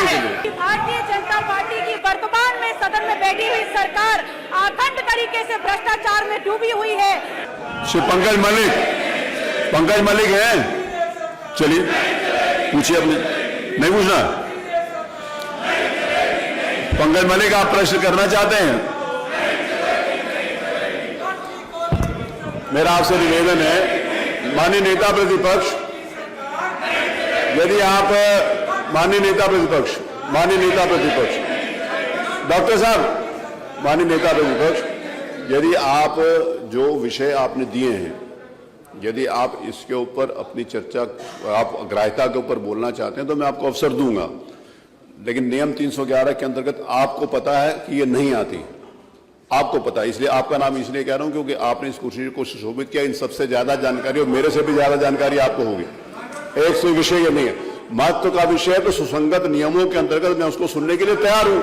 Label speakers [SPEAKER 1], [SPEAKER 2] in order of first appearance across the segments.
[SPEAKER 1] आगे चलिए।
[SPEAKER 2] भारतीय जनता पार्टी की वर्तमान में सदन में बैठी हुई सरकार अखंड तरीके से भ्रष्टाचार में डूबी हुई है।
[SPEAKER 1] श्री पंकज मलिक है, चलिए पूछिए। अपने नहीं पूछना? पंकज मलिक, आप प्रश्न करना चाहते हैं? मेरा आपसे निवेदन है, माननीय नेता प्रतिपक्ष, यदि आप माननीय नेता प्रतिपक्ष डॉक्टर साहब, माननीय नेता प्रतिपक्ष, यदि आप जो विषय आपने दिए हैं, यदि आप इसके ऊपर अपनी चर्चा, आप ग्राह्यता के ऊपर बोलना चाहते हैं तो मैं आपको अवसर दूंगा, लेकिन नियम 311 के अंतर्गत आपको पता है कि ये नहीं आती, आपको पता है, इसलिए आपका नाम इसलिए कह रहा हूं क्योंकि आपने इस कुर्सी को सुशोभित किया। इन सबसे ज्यादा जानकारी और मेरे से भी ज्यादा जानकारी आपको होगी। एक से विषय ये नहीं है, महत्व का विषय है, तो सुसंगत नियमों के अंतर्गत मैं उसको सुनने के लिए तैयार हूं।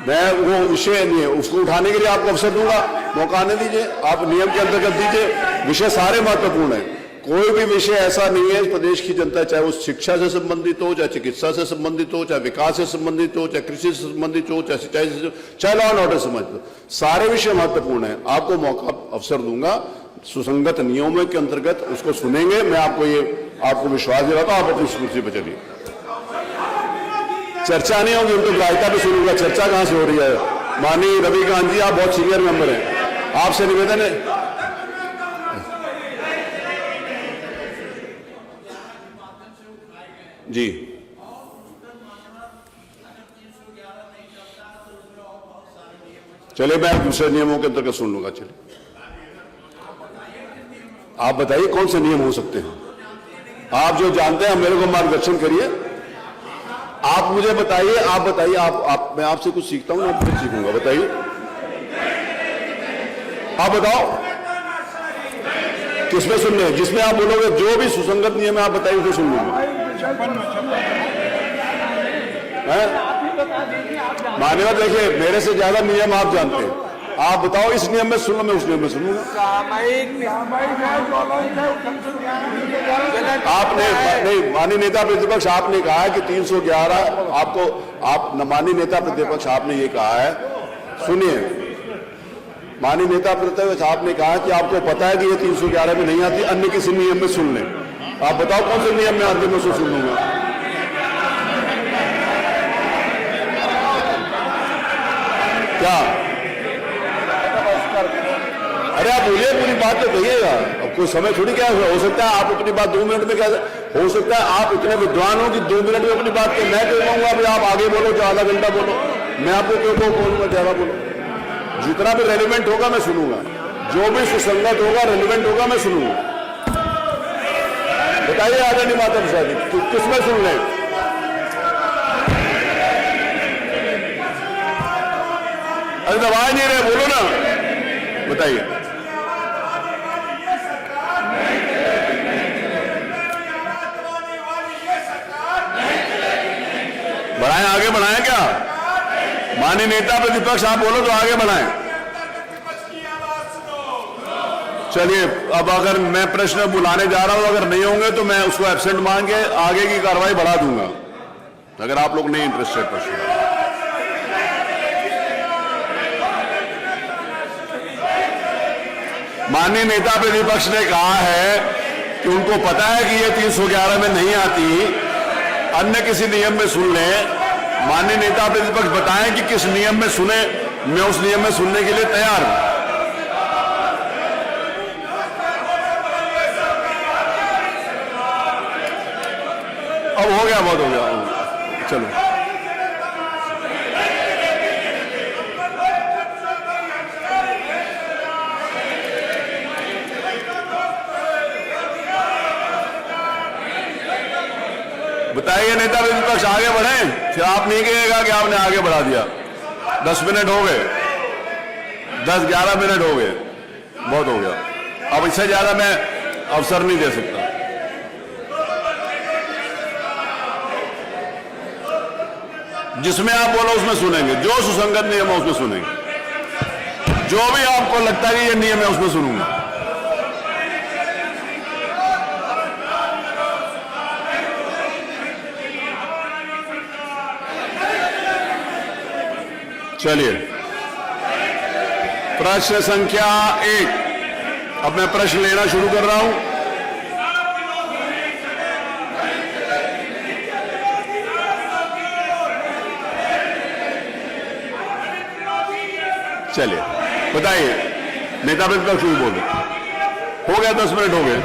[SPEAKER 1] मैं वो विषय नहीं है, उसको उठाने के लिए आपको अवसर दूंगा, मौका आने दीजिए, आप नियम के अंतर्गत दीजिए। विषय सारे महत्वपूर्ण है, कोई भी विषय ऐसा नहीं है प्रदेश की जनता, चाहे वो शिक्षा से संबंधित हो, चाहे चिकित्सा से संबंधित हो, चाहे विकास से संबंधित हो, चाहे कृषि से संबंधित हो, चाहे सिंचाई से, चाहे लॉ एंड ऑर्डर से संबंधित हो, सारे विषय महत्वपूर्ण है। आपको मौका अवसर दूंगा, सुसंगत नियमों के अंतर्गत उसको सुनेंगे। मैं आपको विश्वास दिलाता हूं, आप अपनी कुर्सी पर चलिए। चर्चा नहीं होगी, उनको ग्राह्यता पे सुनूंगा, चर्चा कहां से हो रही है? माननीय रविकांत जी, आप बहुत सीनियर मेंबर हैं, आपसे निवेदन है। जी, चलिए मैं दूसरे नियमों के अंतर्गत सुन लूंगा। चलिए आप बताइए कौन से नियम हो सकते हैं, आप जो जानते हैं मेरे को मार्गदर्शन करिए। आप मुझे बताइए, आप बताइए, मैं आपसे कुछ सीखता हूं, मैं फिर सीखूंगा। बताइए, आप बताओ किसमें सुनने हैं? जिसमें आप बोलोगे जो भी सुसंगत नियम है आप बताइए, उसे सुन लूंगा। मान्यवर, देखिए मेरे से ज्यादा नियम आप जानते हैं, आप बताओ इस नियम में सुन लो, मैं उस नियम में सुनूंगा। आपने नहीं, माननीय नेता प्रतिपक्ष, आपने कहा है कि 311 आपको, आप माननीय नेता प्रतिपक्ष आपने ये कहा है, सुनिए, माननीय नेता प्रतिपक्ष आपने कहा कि आपको पता है कि ये 311 में नहीं आती, अन्य किसी नियम में सुन लें। आप बताओ कौन से नियम में आती, मैं उसको सुन लूंगा। क्या? अरे आप बोलिए, पूरी बात तो कहिएगा, अब कोई समय थोड़ी क्या हो सकता है आप अपनी बात 2 मिनट में, क्या हो सकता है आप इतने विद्वान हो कि 2 मिनट में अपनी बात करें। मैं क्यों कहूंगा अभी आप आगे बोलो, जो आधा घंटा बोलो, मैं आपको क्यों बोलूंगा ज्यादा बोलो? जितना भी रेलिवेंट होगा मैं सुनूंगा, जो भी सुसंगत होगा, रेलिवेंट होगा, मैं सुनूंगा। बताइए आदरणीय माता प्रसाद जी, किसमें सुन लें? अरे दबाए नहीं रहे, बोलो ना, बताइए। बढ़ाएं, आगे बढ़ाएं क्या? माननीय नेता प्रतिपक्ष आप बोलो तो आगे बढ़ाएं। चलिए, अब अगर मैं प्रश्न बुलाने जा रहा हूं, अगर नहीं होंगे तो मैं उसको एब्सेंट मान के आगे की कार्रवाई बढ़ा दूंगा, अगर आप लोग नहीं इंटरेस्टेड प्रश्न। माननीय नेता प्रतिपक्ष ने कहा है कि उनको पता है कि ये 311 में नहीं आती, अन्य किसी नियम में सुन लें। माननीय नेता प्रतिपक्ष बताएं कि किस नियम में सुने, मैं उस नियम में सुनने के लिए तैयार हूं। अब हो गया, बहुत हो गया, चलो। बताइए नेता प्रतिपक्ष, आगे बढ़े, फिर आप नहीं कहिएगा कि आपने आगे बढ़ा दिया। 10 मिनट हो गए, 10-11 मिनट हो गए, बहुत हो गया। अब इससे ज्यादा मैं अवसर नहीं दे सकता। जिसमें आप बोलो उसमें सुनेंगे, जो सुसंगत नियम है उसमें सुनेंगे, जो भी आपको लगता है कि ये नियम है उसमें सुनूंगा। चलिए, प्रश्न संख्या 1। अब मैं प्रश्न लेना शुरू कर रहा हूं। चलिए, बताइए, नेता प्रतिपक्ष भी बोल रहे। हो गया, 10 मिनट हो गए।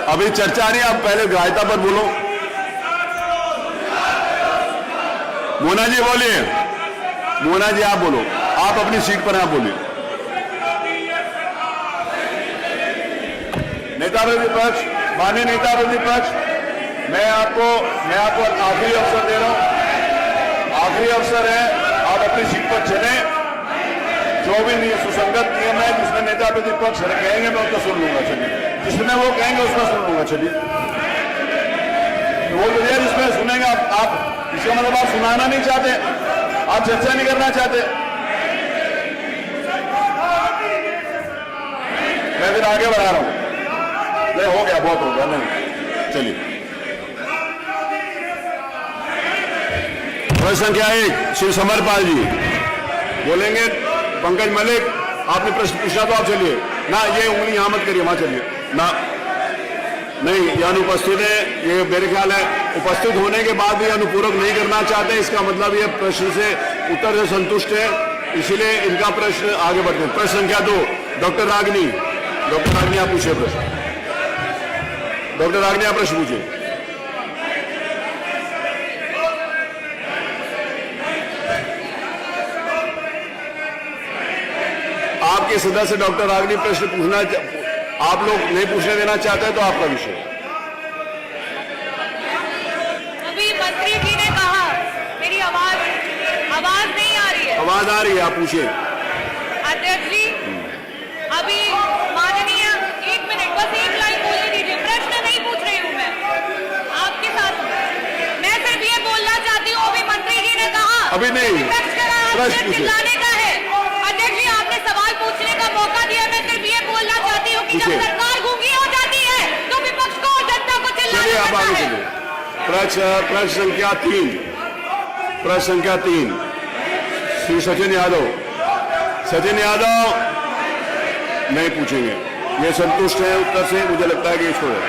[SPEAKER 1] अभी चर्चा नहीं, आप पहले ग्राह्यता पर बोलो। मोना जी बोलिए। मोना जी आप बोलो, आप अपनी सीट पर आप बोलिए। नेता प्रतिपक्ष, माननीय नेता प्रतिपक्ष, मैं आपको आखिरी अवसर दे रहा हूं। आखिरी अवसर है, आप अपनी सीट पर चले। जो भी सुसंगत नियम है जिसमें नेता प्रतिपक्ष कहेंगे मैं उसका सुन लूंगा। चलिए, जिसमें वो कहेंगे उसका सुन लूंगा। चलिए, वो तो जिसमें सुनेंगे आप इसका मतलब आप सुनाना नहीं चाहते, आप चर्चा नहीं करना चाहते। मैं फिर आगे बढ़ा रहा हूं। नहीं, हो गया, बहुत हो गया। नहीं, चलिए, प्रश्न संख्या 1 श्री समरपाल जी बोलेंगे। पंकज मलिक, आपने प्रश्न पूछा तो आप चलिए ना, ये उंगली यहां मत करिए, वहां चलिए ना। नहीं, ये अनुपस्थित है। ये मेरे ख्याल है उपस्थित होने के बाद भी अनुपूरक नहीं करना चाहते, इसका मतलब ये प्रश्न से उत्तर से संतुष्ट है, इसीलिए इनका प्रश्न आगे बढ़ते हैं। प्रश्न संख्या 2 डॉक्टर रागिनी। डॉक्टर रागिनी आप पूछिए प्रश्न। डॉक्टर रागिनी आप प्रश्न पूछिए। आपके सदस्य डॉक्टर रागिनी प्रश्न पूछना, आप लोग नहीं पूछने देना चाहते तो आपका विषय।
[SPEAKER 2] अभी मंत्री जी ने कहा, मेरी आवाज नहीं आ रही है।
[SPEAKER 1] आवाज आ रही है, आप पूछिए।
[SPEAKER 2] अध्यक्ष जी, अभी माननीय, 1 मिनट, बस एक लाइन बोलने दीजिए। प्रश्न नहीं पूछ रही हूँ मैं आपके साथ, मैं सिर्फ ये बोलना चाहती हूँ। अभी मंत्री जी ने कहा
[SPEAKER 1] अभी नहीं, प्रश्न
[SPEAKER 2] चिल्लाने का है। अध्यक्ष जी, आपने सवाल पूछने का मौका दिया। मैं सिर्फ ये बोलना चाहती हूँ कि जब सरकार गूंगी हो जाती है तो विपक्ष को और जनता को चिल्लाना पड़ता है।
[SPEAKER 1] प्रश्न संख्या 3। प्रश्न संख्या 3 श्री सचिन यादव। सचिन यादव नहीं पूछेंगे, ये संतुष्ट है उत्तर से, मुझे लगता है कि इसको है।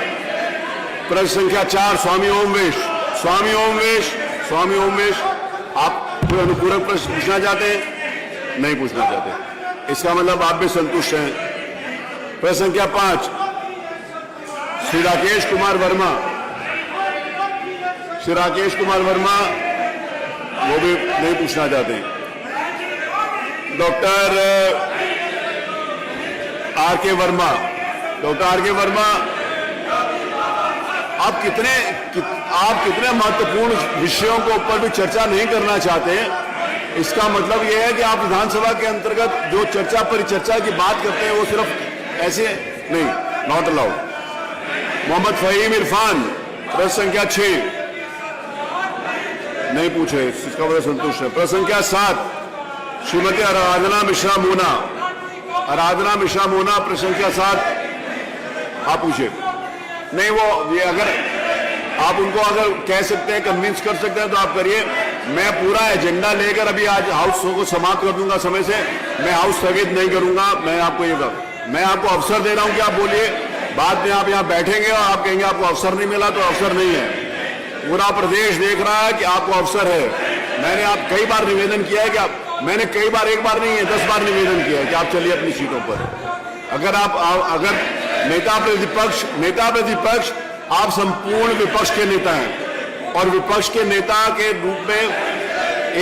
[SPEAKER 1] प्रश्न संख्या 4 स्वामी ओमवेश। स्वामी ओमवेश, स्वामी ओमवेश, आप कोई अनुपूरक प्रश्न पूछना चाहते हैं? नहीं पूछना चाहते, इसका मतलब आप भी संतुष्ट हैं। प्रश्न संख्या 5 श्री राकेश कुमार वर्मा। श्री राकेश कुमार वर्मा वो भी नहीं पूछना चाहते। डॉक्टर आर के वर्मा। डॉक्टर आर के वर्मा, आप कितने महत्वपूर्ण विषयों के ऊपर भी चर्चा नहीं करना चाहते हैं, इसका मतलब यह है कि आप विधानसभा के अंतर्गत जो चर्चा परिचर्चा की बात करते हैं वो सिर्फ ऐसे नहीं, नॉट अलाउड। मोहम्मद फहीम इरफान। प्रश्न संख्या 6 नहीं पूछे, इसका बड़ा संतुष्ट है। प्रश्न संख्या 7 श्रीमती आराधना मिश्रा मोना। आराधना मिश्रा मोना, प्रश्न संख्या 7 आप पूछे। नहीं, वो ये अगर आप उनको अगर कह सकते हैं, कन्विंस कर सकते हैं तो आप करिए। मैं पूरा एजेंडा लेकर अभी आज हाउस को समाप्त कर दूंगा समय से। मैं हाउस स्थगित नहीं करूंगा। मैं आपको अवसर दे रहा हूं कि आप बोलिए। बाद में आप यहां बैठेंगे और आप कहेंगे आपको अवसर नहीं मिला, तो अवसर नहीं है। पूरा प्रदेश देख रहा है कि आपको अवसर है। मैंने आप कई बार निवेदन किया है कि मैंने कई बार, एक बार नहीं है 10 बार निवेदन किया है कि आप चलिए अपनी सीटों पर। अगर नेता प्रतिपक्ष आप संपूर्ण विपक्ष के नेता हैं और विपक्ष के नेता के रूप में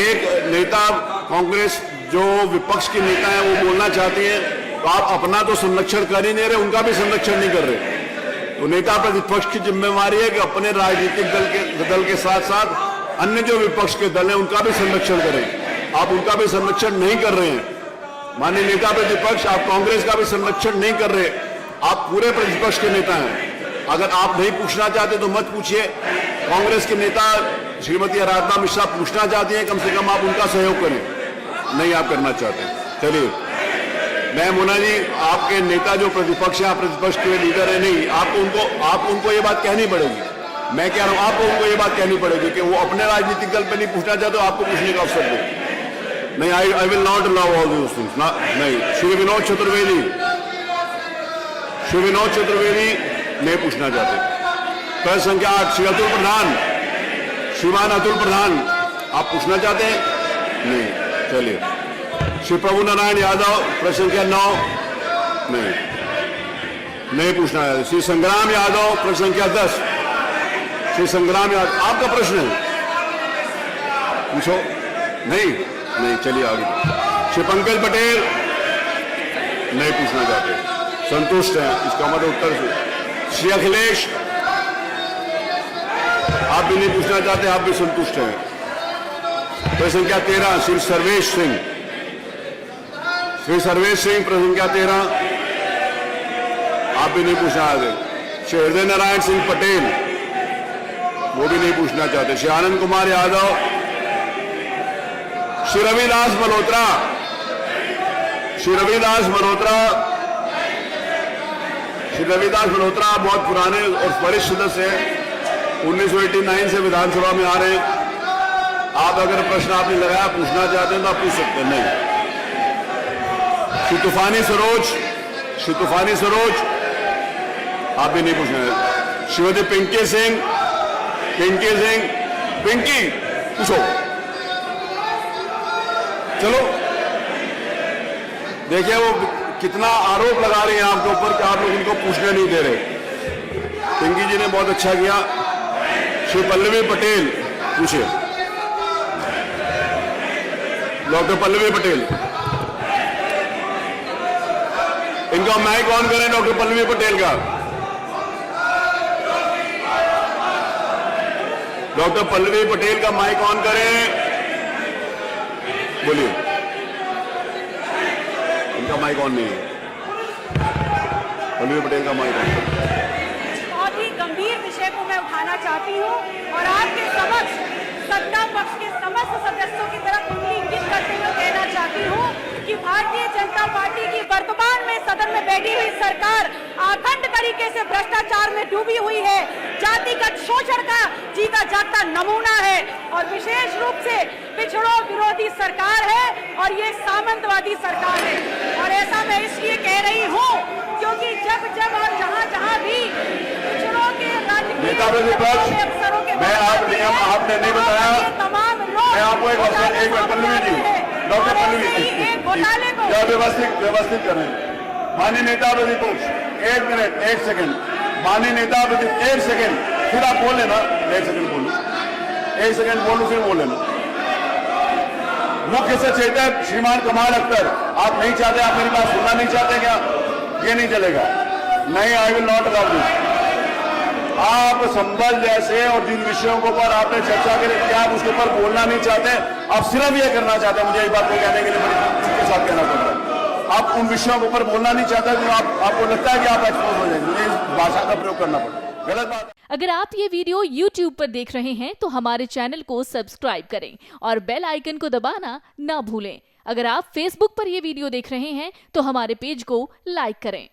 [SPEAKER 1] एक नेता कांग्रेस जो विपक्ष के नेता है वो बोलना चाहती है, तो आप अपना तो संरक्षण कर ही नहीं रहे, उनका भी संरक्षण नहीं कर रहे। तो नेता प्रतिपक्ष की जिम्मेवारी है कि अपने राजनीतिक दल के साथ साथ अन्य जो विपक्ष के दल हैं उनका भी संरक्षण करें। आप उनका भी संरक्षण नहीं कर रहे हैं। माननीय नेता प्रतिपक्ष, आप कांग्रेस का भी संरक्षण नहीं कर रहे। आप पूरे प्रतिपक्ष के नेता हैं। अगर आप नहीं पूछना चाहते तो मत पूछिए। कांग्रेस के नेता श्रीमती आराधना मिश्रा पूछना चाहती हैं, कम से कम आप उनका सहयोग करें। नहीं आप करना चाहते, चलिए। मैं मोना जी, आपके नेता जो प्रतिपक्ष है, आप प्रतिपक्ष के लीडर है, नहीं आपको उनको ये बात कहनी पड़ेगी। मैं कह रहा हूं आप लोगों को ये बात कहनी पड़ेगी कि वो अपने राजनीतिक दल पे नहीं पूछना चाहते तो आपको पूछने का अवसर दो। नहीं, I will not allow all these things ना। नहीं, श्री विनोद चतुर्वेदी नहीं पूछना चाहते। प्रश्न संख्या 8 श्री अतुल प्रधान, श्रीमान अतुल प्रधान आप पूछना चाहते हैं? नहीं, चलिए। श्री प्रभु नारायण यादव प्रश्न संख्या 9 नहीं पूछना चाहते। श्री संग्राम यादव प्रश्न संख्या 10, श्री संग्राम यादव आपका प्रश्न है, पूछो। नहीं, चलिए आगे। श्री पंकज पटेल नहीं पूछना चाहते, संतुष्ट हैं, इसका मतलब उत्तर से। श्री अखिलेश आप भी नहीं पूछना चाहते, आप भी संतुष्ट हैं। प्रश्न संख्या 13 श्री सर्वेश सिंह प्रश्न संख्या 13 आप भी नहीं पूछना चाहते। श्री हृदय नारायण सिंह पटेल वो भी नहीं पूछना चाहते। श्री आनंद कुमार यादव, श्री रविदास मल्होत्रा बहुत पुराने और वरिष्ठ सदस्य हैं, 1989 से विधानसभा में आ रहे हैं। आप अगर प्रश्न आपने लगाया पूछना चाहते हैं तो आप पूछ सकते हैं। नहीं। श्री तूफानी सरोज आप भी नहीं पूछना है। श्रीमती पिंकी सिंह पूछो। चलो देखिए वो कितना आरोप लगा रहे हैं आपके ऊपर कि आप लोग उनको पूछने नहीं दे रहे। पिंकी जी ने बहुत अच्छा किया। श्री पल्लवी पटेल पूछे। डॉक्टर पल्लवी पटेल, इनका माइक ऑन करें। डॉक्टर पल्लवी पटेल का, डॉक्टर पल्लवी पटेल का माइक ऑन करें, बोलिए। इनका माइक ऑन नहीं है, पल्लवी पटेल का माइक ऑन।
[SPEAKER 3] बहुत ही गंभीर विषय को मैं उठाना चाहती हूँ और आपके समक्ष सत्ता पक्ष के समस्त सदस्यों की तरफ उंगली इंगित करते हुए कहना चाहती हूँ कि भारतीय जनता पार्टी की वर्तमान में सदन में बैठी हुई सरकार अखंड तरीके से भ्रष्टाचार में डूबी हुई है, जातिगत शोषण का जीता जागता नमूना है और विशेष रूप से पिछड़ों विरोधी सरकार है और ये सामंतवादी सरकार है। और ऐसा मैं इसलिए कह रही हूँ क्योंकि जब और जहाँ भी पिछड़ों के
[SPEAKER 1] नेता प्रतिपक्ष, मैं आपने नहीं बताया, मैं आपको एक पल्लवी जी, डॉक्टर पल्लवी क्या व्यवस्थित कर रहे हैं। माननीय नेता प्रतिपक्ष 1 मिनट 1 सेकंड, माननीय नेता प्रतिपक्ष 1 सेकंड, फिर आप बोल लेना। 1 सेकंड बोलूं, 1 सेकंड बोलूं फिर बोल लेना। मुख्य सचेतक श्रीमान कमाल अख्तर आप नहीं चाहते, आप मेरी बात सुनना नहीं चाहते क्या? ये नहीं चलेगा। नहीं, I will not allow this. आप संबल जैसे और जिन विषयों के ऊपर आपने चर्चा करी कि आप उसके ऊपर बोलना नहीं चाहते, आप सिर्फ ये करना चाहते हैं। मुझे एक बात को कहने के लिए बड़ी के साथ कहना पड़ता है, आप उन विषयों के ऊपर बोलना नहीं चाहते तो आपको लगता है कि आप एक्सपोज हो जाएंगे। मुझे इस भाषा का प्रयोग करना पड़ता है, गलत बात।
[SPEAKER 4] अगर आप ये वीडियो YouTube पर देख रहे हैं तो हमारे चैनल को सब्सक्राइब करें और बेल आइकन को दबाना ना भूलें। अगर आप Facebook पर ये वीडियो देख रहे हैं तो हमारे पेज को लाइक करें।